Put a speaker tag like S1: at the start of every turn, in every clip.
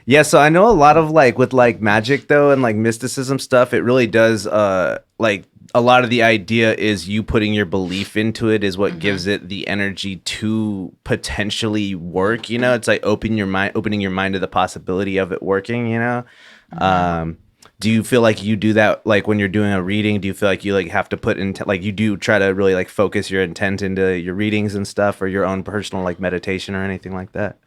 S1: Yeah, so I know a lot of like with like magic though and like mysticism stuff, it really does like a lot of the idea is you putting your belief into it is what gives it the energy to potentially work, you know? It's like opening your mind to the possibility of it working, you know? Do you feel like you do that like when you're doing a reading? Do you feel like you like have to put in like you do try to really like focus your intent into your readings and stuff or your own personal like meditation or anything like that?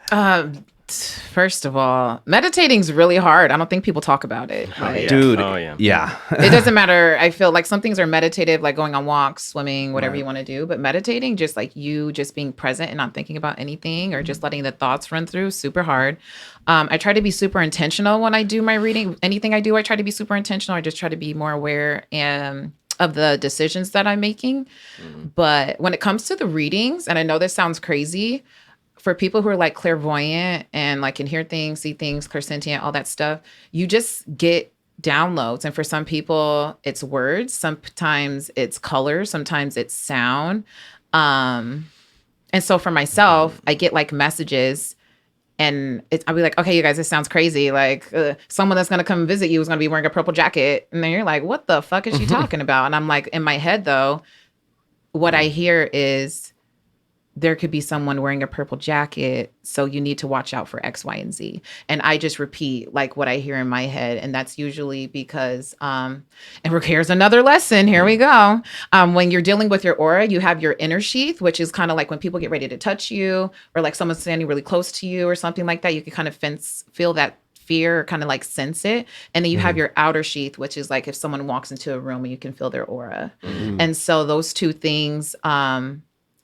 S2: First of all, meditating's really hard. I don't think people talk about it. Like,
S1: Dude,
S3: yeah.
S2: it doesn't matter. I feel like some things are meditative, like going on walks, swimming, whatever you want to do. But meditating, just like you just being present and not thinking about anything or just letting the thoughts run through, super hard. I try to be super intentional when I do my reading. Anything I do, I try to be super intentional. I just try to be more aware of the decisions that I'm making. But when it comes to the readings, and I know this sounds crazy, for people who are like clairvoyant and like can hear things, see things, clairsentient, all that stuff, you just get downloads. And for some people, it's words. Sometimes it's color. Sometimes it's sound. And so for myself, I get like messages and I'll be like, okay, you guys, this sounds crazy. Like someone that's going to come visit you is going to be wearing a purple jacket. And then you're like, what the fuck is she talking about? And I'm like, in my head though, what I hear is, there could be someone wearing a purple jacket, so you need to watch out for X, Y, and Z. And I just repeat like what I hear in my head. And that's usually because, and here's another lesson. Here we go. When you're dealing with your aura, you have your inner sheath, which is kind of like when people get ready to touch you or like someone's standing really close to you or something like that, you can kind of feel that fear or kind of like sense it. And then you have your outer sheath, which is like if someone walks into a room and you can feel their aura. And so those two things,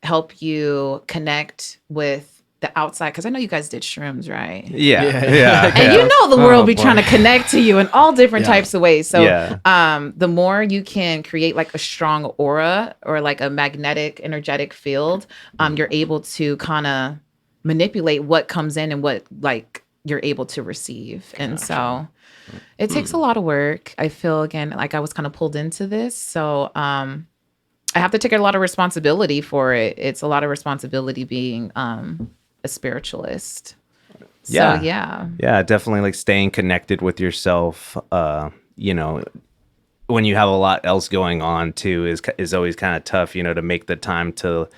S2: help you connect with the outside, because I know you guys did shrooms, right?
S1: Yeah.
S2: And you know the world be trying to connect to you in all different types of ways. So the more you can create like a strong aura or like a magnetic energetic field, you're able to kind of manipulate what comes in and what like you're able to receive. And so it takes a lot of work. I feel again like I was kind of pulled into this. So I have to take a lot of responsibility for it. It's a lot of responsibility being a spiritualist. So, yeah,
S1: definitely like staying connected with yourself. You know, when you have a lot else going on too, is always kind of tough. You know, to make the time to,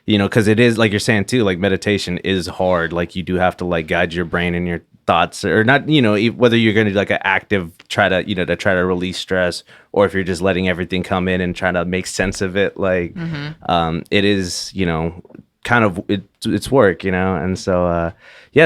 S1: you know, because it is like you're saying too. Like meditation is hard. Like you do have to like guide your brain and your thoughts, or not, you know, whether you're going to do like an active try to release stress, or if you're just letting everything come in and trying to make sense of it, like it is, you know, kind of it's work, you know. And so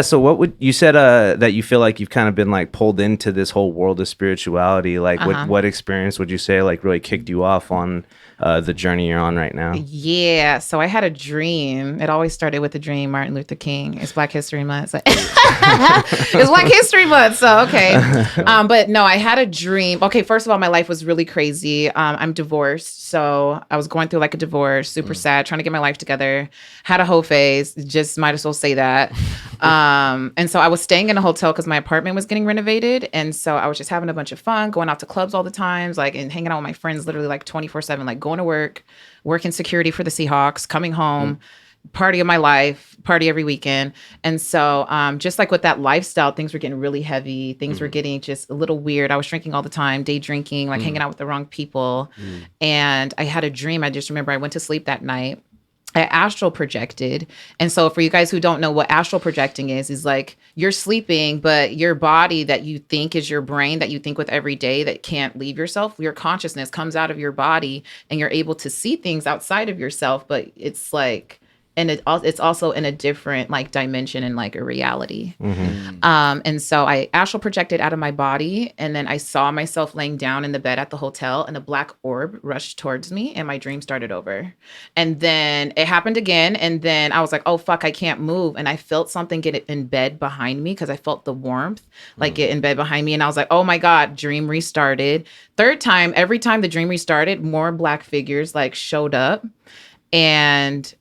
S1: so what would you said that you feel like you've kind of been like pulled into this whole world of spirituality, like what experience would you say like really kicked you off on the journey you're on right now?
S2: Yeah, so I had a dream. It always started with a dream. Martin Luther King. It's Black History Month. So it's Black History Month. So okay, but no, I had a dream. Okay, first of all, my life was really crazy. I'm divorced, so I was going through like a divorce, super sad, trying to get my life together. Had a whole phase. Just might as well say that. And so I was staying in a hotel because my apartment was getting renovated, and so I was just having a bunch of fun, going out to clubs all the times, like and hanging out with my friends, literally like 24/7, like going to work, working security for the Seahawks, coming home, party of my life, party every weekend. And so just like with that lifestyle, things were getting really heavy. Things were getting just a little weird. I was drinking all the time, day drinking, like hanging out with the wrong people. And I had a dream. I just remember I went to sleep that night. I astral projected. And so for you guys who don't know what astral projecting is like you're sleeping, but your body that you think is your brain that you think with every day that can't leave yourself, your consciousness comes out of your body and you're able to see things outside of yourself, but it's like, and it's also in a different like dimension and like a reality. And so I astral projected out of my body, and then I saw myself laying down in the bed at the hotel, and a black orb rushed towards me, and my dream started over. And then it happened again, and then I was like, oh fuck, I can't move. And I felt something get in bed behind me because I felt the warmth like get in bed behind me, and I was like, oh my god, dream restarted. Third time, every time the dream restarted, more black figures like showed up, and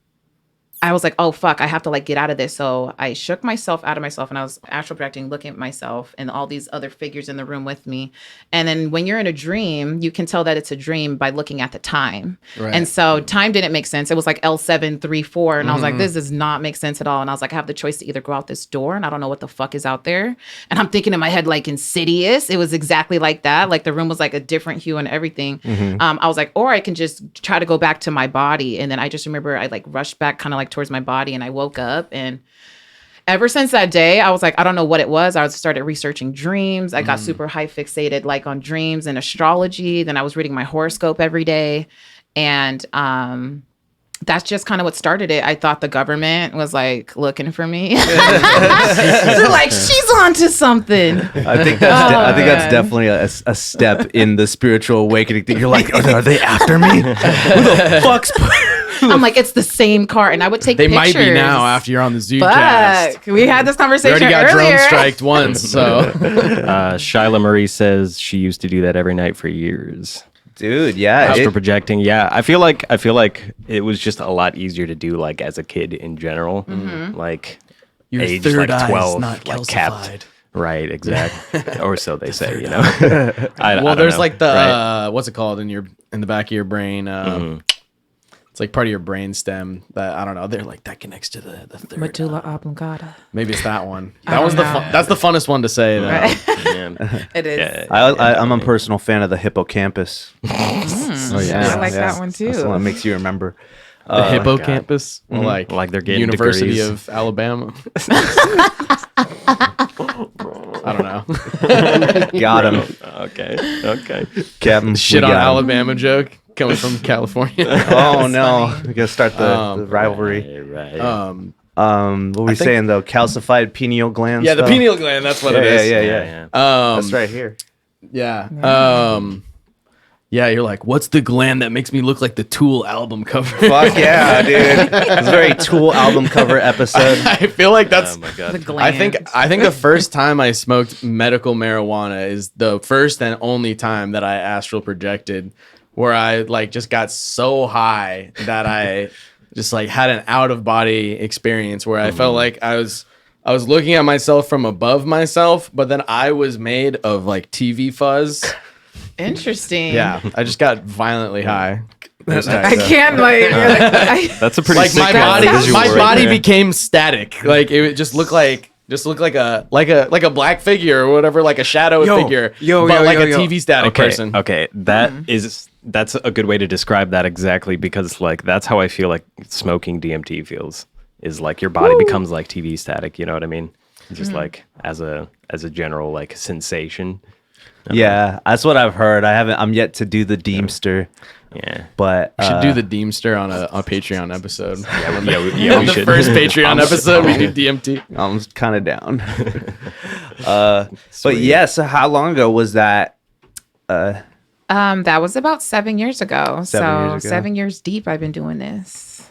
S2: I was like, oh, fuck, I have to like get out of this. So I shook myself out of myself and I was astral projecting, looking at myself and all these other figures in the room with me. And then when you're in a dream, you can tell that it's a dream by looking at the time.
S3: Right.
S2: And so time didn't make sense. It was like L734. And I was like, this does not make sense at all. And I was like, I have the choice to either go out this door and I don't know what the fuck is out there. And I'm thinking in my head, like Insidious. It was exactly like that. Like the room was like a different hue and everything. I was like, or I can just try to go back to my body. And then I just remember I like rushed back kind of like towards my body and I woke up. And ever since that day, I was like, I don't know what it was. I started researching dreams. I got super high fixated like on dreams and astrology. Then I was reading my horoscope every day. And that's just kind of what started it. I thought the government was like looking for me. Like, she's onto something.
S1: I think that's definitely a step in the spiritual awakening thing. You're like, are they after me? Who the fuck's...
S2: I'm like, it's the same car, and I would take
S3: They
S2: pictures.
S3: might be now after you're on the ZUDECast.
S2: Fuck, we had this
S3: We
S2: conversation
S3: already got
S2: earlier.
S3: drone striked once, so
S4: Shyla Marie says she used to do that every night for years.
S1: Dude, yeah.
S4: Astral projecting, yeah. I feel like it was just a lot easier to do, like as a kid in general. Like
S3: your
S4: age
S3: third
S4: like
S3: eye
S4: 12,
S3: is not
S4: like
S3: calcified.
S4: capped. Right, exactly. Or so they say, you know. I
S3: Well,
S4: don't
S3: there's
S4: know.
S3: like the
S4: Right.
S3: what's it called in the back of your brain? It's like part of your brain stem that I don't know. They're like that connects to the third.
S2: Medulla oblongata.
S3: Maybe it's that one.
S2: I
S3: That
S2: don't
S3: was
S2: know.
S3: That's the funnest one to say. Though.
S2: Right.
S4: Yeah.
S2: It is.
S4: Yeah.
S1: I'm a personal fan of the hippocampus.
S2: Oh,
S1: yeah.
S2: I like that one too.
S1: That's the one that makes you remember.
S3: The hippocampus, Well,
S4: Like they're getting
S3: University
S4: degrees.
S3: of Alabama. I don't know.
S1: Got him.
S4: Okay.
S1: Captain.
S3: Shit
S1: we
S3: on
S1: got him.
S3: Alabama joke coming from California.
S1: Oh, no. We got to start the rivalry.
S4: Right.
S1: What were we saying, though? Calcified pineal glands?
S3: Yeah, the
S1: though?
S3: pineal gland. That's what it is.
S1: Yeah. That's right here.
S3: Yeah. Yeah, you're like, what's the gland that makes me look like the Tool album cover?
S1: Fuck yeah, dude. It's a very Tool album cover episode.
S3: I feel like that's.
S4: Oh my god.
S2: The gland.
S3: I think the first time I smoked medical marijuana is the first and only time that I astral projected, where I like just got so high that I just like had an out of body experience where I felt like I was looking at myself from above myself, but then I was made of like TV fuzz.
S2: Interesting.
S3: Yeah, I just got violently high.
S2: I can't like.
S4: That's a pretty
S3: Like
S4: sick visual
S3: my
S4: right
S3: body
S4: there.
S3: became static. Like it would just look like a black figure or whatever, like a shadow figure, but like a TV static person.
S4: Okay, that's a good way to describe that exactly, because like that's how I feel like smoking DMT feels. Is like your body becomes like TV static. You know what I mean? Just like as a general like sensation.
S1: Yeah, that's what I've heard. I'm yet to do the Deemster,
S4: Yeah.
S1: but
S3: We should do the Deemster on a Patreon episode.
S4: Yeah, we
S3: The
S4: should.
S3: first Patreon episode, we do DMT.
S1: I'm kind of down. But yeah, so how long ago was that?
S2: That was about 7 years ago.
S1: 7 years ago.
S2: 7 years deep I've been doing this.